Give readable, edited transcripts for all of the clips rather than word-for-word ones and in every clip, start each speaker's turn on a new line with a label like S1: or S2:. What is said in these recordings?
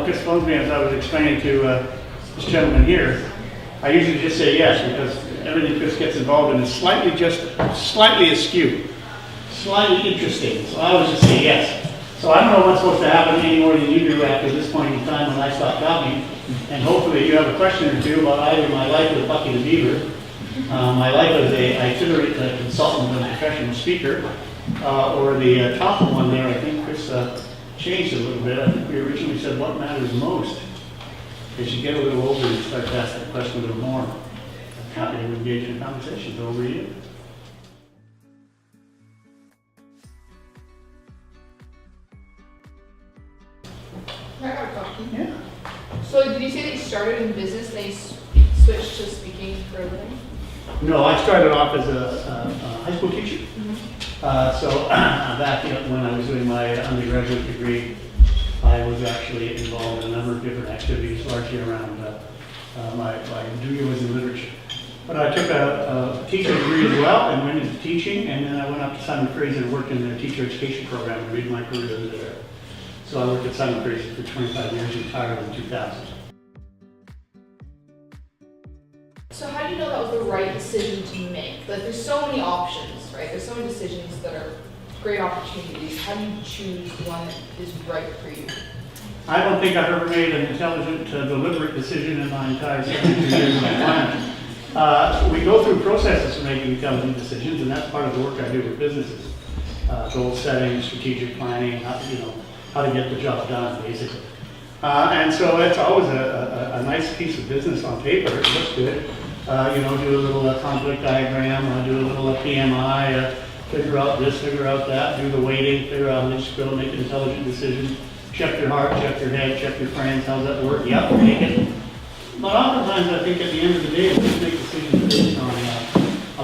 S1: Just phones me as I was explaining to this gentleman here. I usually just say yes because everything just gets involved and it's slightly askew, slightly interesting. So I always just say yes. So I don't know what's supposed to happen any more than you do after this point in time when I stop talking. And hopefully you have a question or two about either my life with Bucky the Beaver, my life as an itinerant consultant and professional speaker, or the top one there. I think Chris changed a little bit. I think we originally said what matters most. As you get a little older, you start to ask that question a little more. I'm happy to engage in conversations. Over to you.
S2: I got a question.
S1: Yeah.
S2: So did you say that you started in business, then you switched to speaking for a living?
S1: No, I started off as a high school teacher. So back when I was doing my undergraduate degree, I was actually involved in a number of different activities, largely around my degree was in literature. But I took a teaching degree as well and went into teaching, and then I went up to Simon Fraser and worked in the teacher education program and made my career there. So I worked at Simon Fraser for 25 years, retired in 2000.
S2: So how do you know that was the right decision to make? Like there's so many options, right? There's so many decisions that are great opportunities. How do you choose one that is right for you?
S1: I don't think I've ever made an intelligent, deliberate decision in my entire 72 years of employment. We go through processes for making intelligent decisions, and that's part of the work I do with businesses. Goal setting, strategic planning, how to get the job done, basically. And so it's always a nice piece of business on paper. It looks good. Do a little conflict diagram, do a little PMI, figure out this, figure out that, do the weighting, figure out which skill, make an intelligent decision, check your heart, check your head, check your friends, how's that work? Yep, make it. But oftentimes I think at the end of the day, we just make decisions based on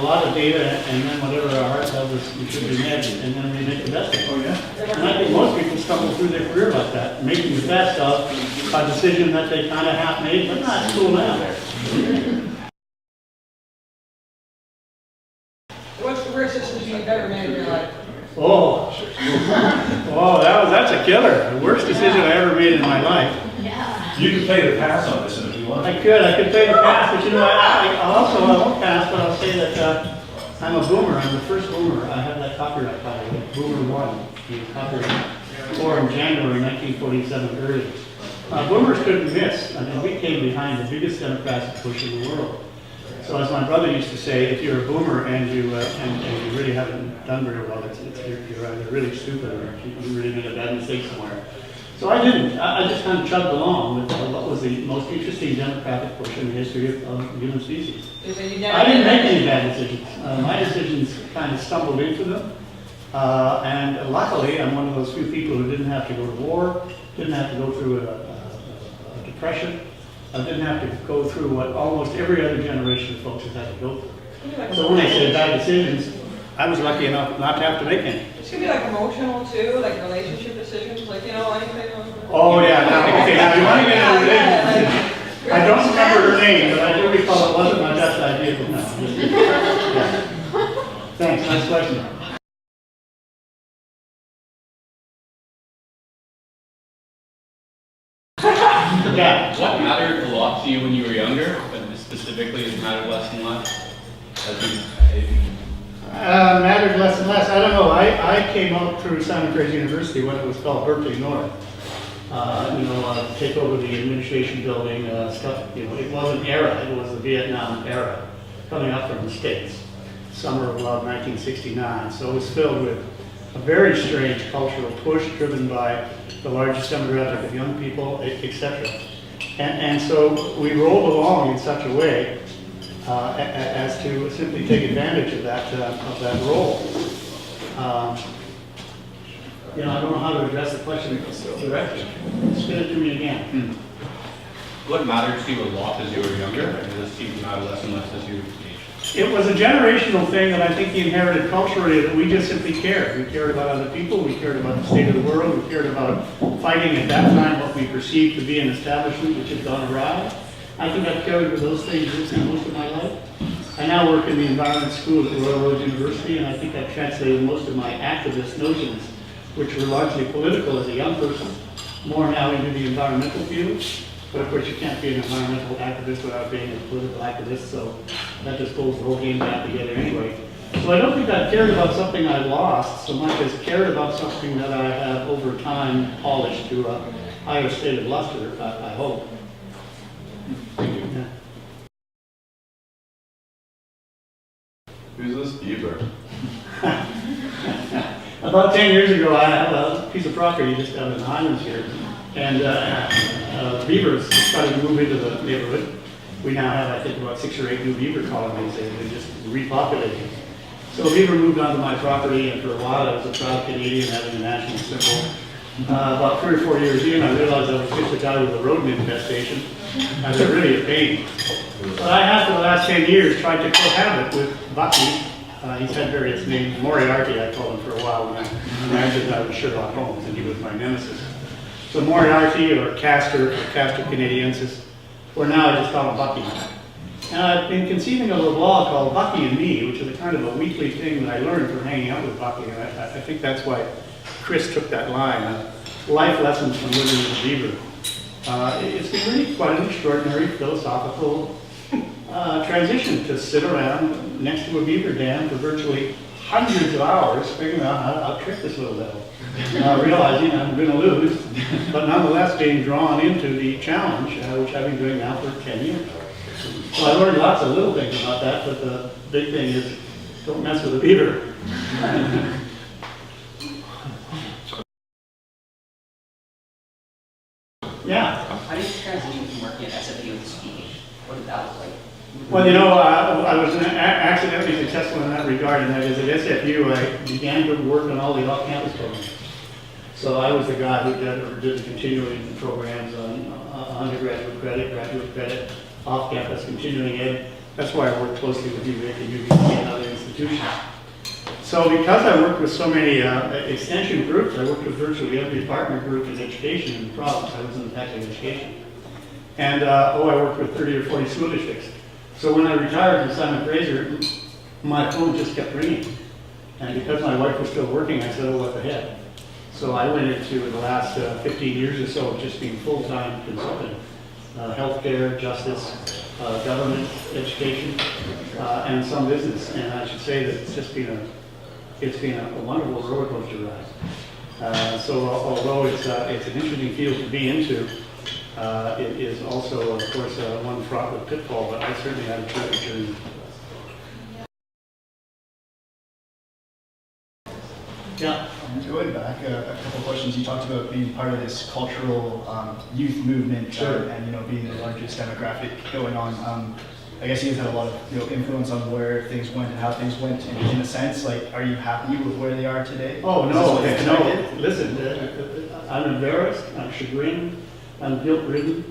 S1: a lot of data and then whatever our heart tells us we should be measured, and then we make the best of it. Oh, yeah. And I think most people stumble through their career like that, making the best of a decision that they kind of half made, but not cool now.
S3: What's the worst decision you've ever made in your life?
S1: That's a killer. The worst decision I ever made in my life.
S2: Yeah.
S4: You can play the pass on this if you want.
S1: I could play the pass, but I won't pass, but I'll say that I'm a boomer. I'm the first boomer. I have that copyright, by the way. Boomer 1, copyright, or in January 1947 early. Boomers couldn't miss. I mean, we came behind the biggest democratic push in the world. So as my brother used to say, if you're a boomer and you really haven't done very well, you're either really stupid or you really made a bad mistake somewhere. So I didn't. I just kind of chugged along with what was the most interesting democratic push in the history of human species. I didn't make any bad decisions. My decisions kind of stumbled into them. And luckily, I'm one of those few people who didn't have to go to war, didn't have to go through a depression. I didn't have to go through what almost every other generation of folks has had to go through. So when I say bad decisions, I was lucky enough not to have to make any.
S3: It's gonna be like emotional too, like relationship decisions, like anything.
S1: Oh yeah, now you want to get into a relationship. I don't remember her name, but I do recall it wasn't my best idea, but no. Yeah. Thanks, nice question. Yeah.
S5: What mattered a lot to you when you were younger, but specifically has mattered less and less?
S1: Mattered less and less. I don't know. I came up through Simon Fraser University when it was called Berkeley North. Take over the administration building stuff. It wasn't era. It was the Vietnam era, coming up from the States, summer of 1969. So it was filled with a very strange cultural push driven by the largest demographic of young people, etc. And so we rolled along in such a way as to simply take advantage of that role. I don't know how to address the question directly. Spin it to me again.
S5: What mattered to you a lot as you were younger, and does it seem to matter less and less as you age?
S1: It was a generational thing that I think he inherited culturally, that we just simply cared. We cared about other people, we cared about the state of the world, we cared about fighting at that time what we perceived to be an establishment which had gone awry. I think I've carried with those things most of my life. I now work in the environment school at Royal Roads University, and I think I've translated most of my activist notions, which were largely political as a young person, more now into the environmental field. But of course, you can't be an environmental activist without being a political activist, so that just pulls the whole game back together anyway. So I don't think I've cared about something I lost so much as cared about something that I have over time polished to a higher state of luster, I hope. Yeah.
S4: Who's this beaver?
S1: About 10 years ago, I had a piece of property just out in the Highlands here, and beavers started to move into the neighborhood. We now have, I think, about 6 or 8 new beaver colonies. They're just repopulating. So a beaver moved onto my property, and for a while I was a proud Canadian having a national symbol. About 3 or 4 years in, I realized I was just a guy with a rodent infestation, and they're really a pain. But I have, for the last 10 years, tried to cohabit with Bucky. He's had various names. Moriarty, I called him for a while when I imagined I was Sherlock Holmes, and he was my nemesis. So Moriarty, or Castor Canadiensis, or now I just call him Bucky. And I've been conceiving of a blog called Bucky and Me, which is a kind of a weekly thing that I learned from hanging out with Bucky, and I think that's why Chris took that line, life lessons from living with a beaver. It's been really quite an extraordinary philosophical transition to sit around next to a beaver dam for virtually hundreds of hours figuring out how to out-trick this little devil. Realizing I'm going to lose, but nonetheless being drawn into the challenge, which I've been doing now for 10 years. So I learned lots of little things about that, but the big thing is don't mess with a beaver. Yeah.
S6: How did you transition from working at SFU to speaking? What did that look like?
S1: Well, you know, I was accidentally successful in that regard, and that is at SFU I began to work on all the off-campus programs. So I was the guy who did the continuing programs on undergraduate credit, graduate credit, off-campus continuing ed. That's why I worked closely with UVic and UVC and other institutions. So because I worked with so many extension groups, I worked with virtually every partner group in education in the province. I was in the Faculty of Education. And I worked with 30 or 40 school districts. So when I retired from Simon Fraser, my phone just kept ringing. And because my wife was still working, I said, oh, what the heck. So I went into the last 15 years or so of just being full-time consultant. Healthcare, justice, government, education, and some business. And I should say that it's been a wonderful roller coaster ride. So although it's an interesting field to be into, it is also, of course, one fraught with pitfall, but I certainly had a terrific journey. Yeah.
S7: Going back a couple of questions, you talked about being part of this cultural youth movement,
S1: Sure.
S7: and being the largest demographic going on. I guess you guys had a lot of influence on where things went and how things went. In a sense, like, are you happy with where they are today?
S1: Oh,
S7: Is
S1: no,
S7: this what you
S1: no.
S7: expected?
S1: Listen, I'm embarrassed, I'm chagrined, I'm guilt-ridden,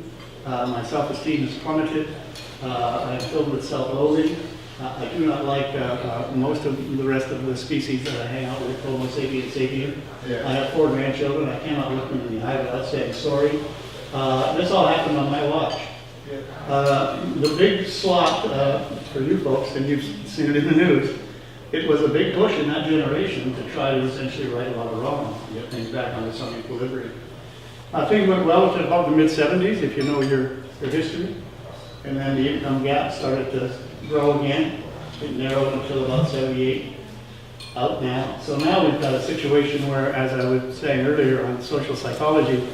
S1: my self-esteem is plummeted, I'm filled with self-loathing. I do not like most of the rest of the species that I hang out with, Homo sapien sapien.
S7: Yeah.
S1: I have 4 grandchildren, I cannot look them in the eye without saying sorry. This all happened on my watch. The big slot for you folks, and you've seen it in the news, it was a big push in that generation to try to essentially right a lot of wrongs and get things back onto some equilibrium. Things went well to about the mid-70s, if you know your history. And then the income gap started to grow again. It narrowed until about 78, out now. So now we've got a situation where, as I was saying earlier on social psychology,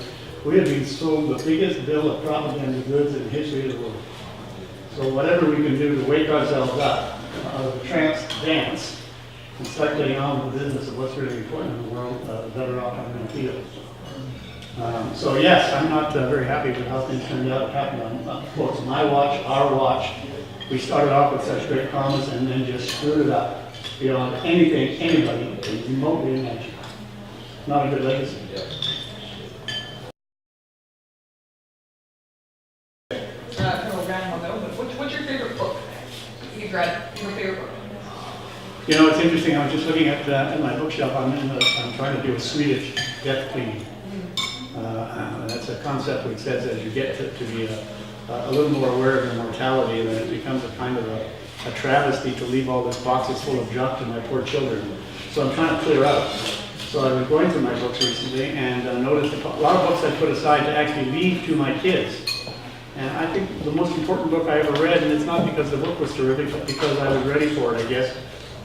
S1: we have been sold the biggest bill of propaganda goods in the history of the world. So whatever we can do to wake ourselves up out of the trance dance and start getting on with the business of what's really important in the world, the better off I'm going to feel. So yes, I'm not very happy with how things turned out. It happened on, of course, my watch, our watch. We started off with such great promise and then just screwed it up beyond anything anybody could remotely imagine. Not a good legacy.
S3: Kind of random on that one, but what's your favorite book you've read? Your favorite book?
S1: You know, it's interesting. I was just looking at my bookshelf. I'm trying to do a Swedish death cleaning. That's a concept which says as you get to be a little more aware of their mortality, and it becomes a kind of a travesty to leave all these boxes full of junk to my poor children. So I'm trying to clear out. So I was going through my books recently and noticed a lot of books I put aside to actually leave to my kids. And I think the most important book I ever read, and it's not because the book was terrific, but because I was ready for it, I guess.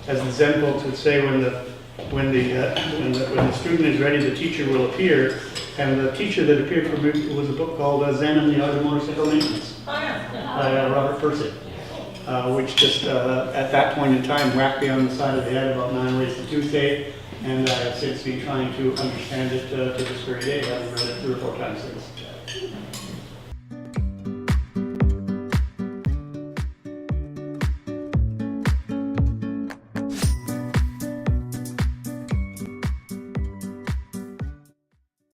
S1: As the Zen folks would say, when the student is ready, the teacher will appear. And the teacher that appeared for me was a book called Zen and the Art of Motorcycle Maintenance
S3: Oh, yeah.
S1: by Robert Persick, which just at that point in time whacked me on the side of the head about 9 ways to Tuesday, and I have since been trying to understand it to this very day, having read it 3 or 4 times since.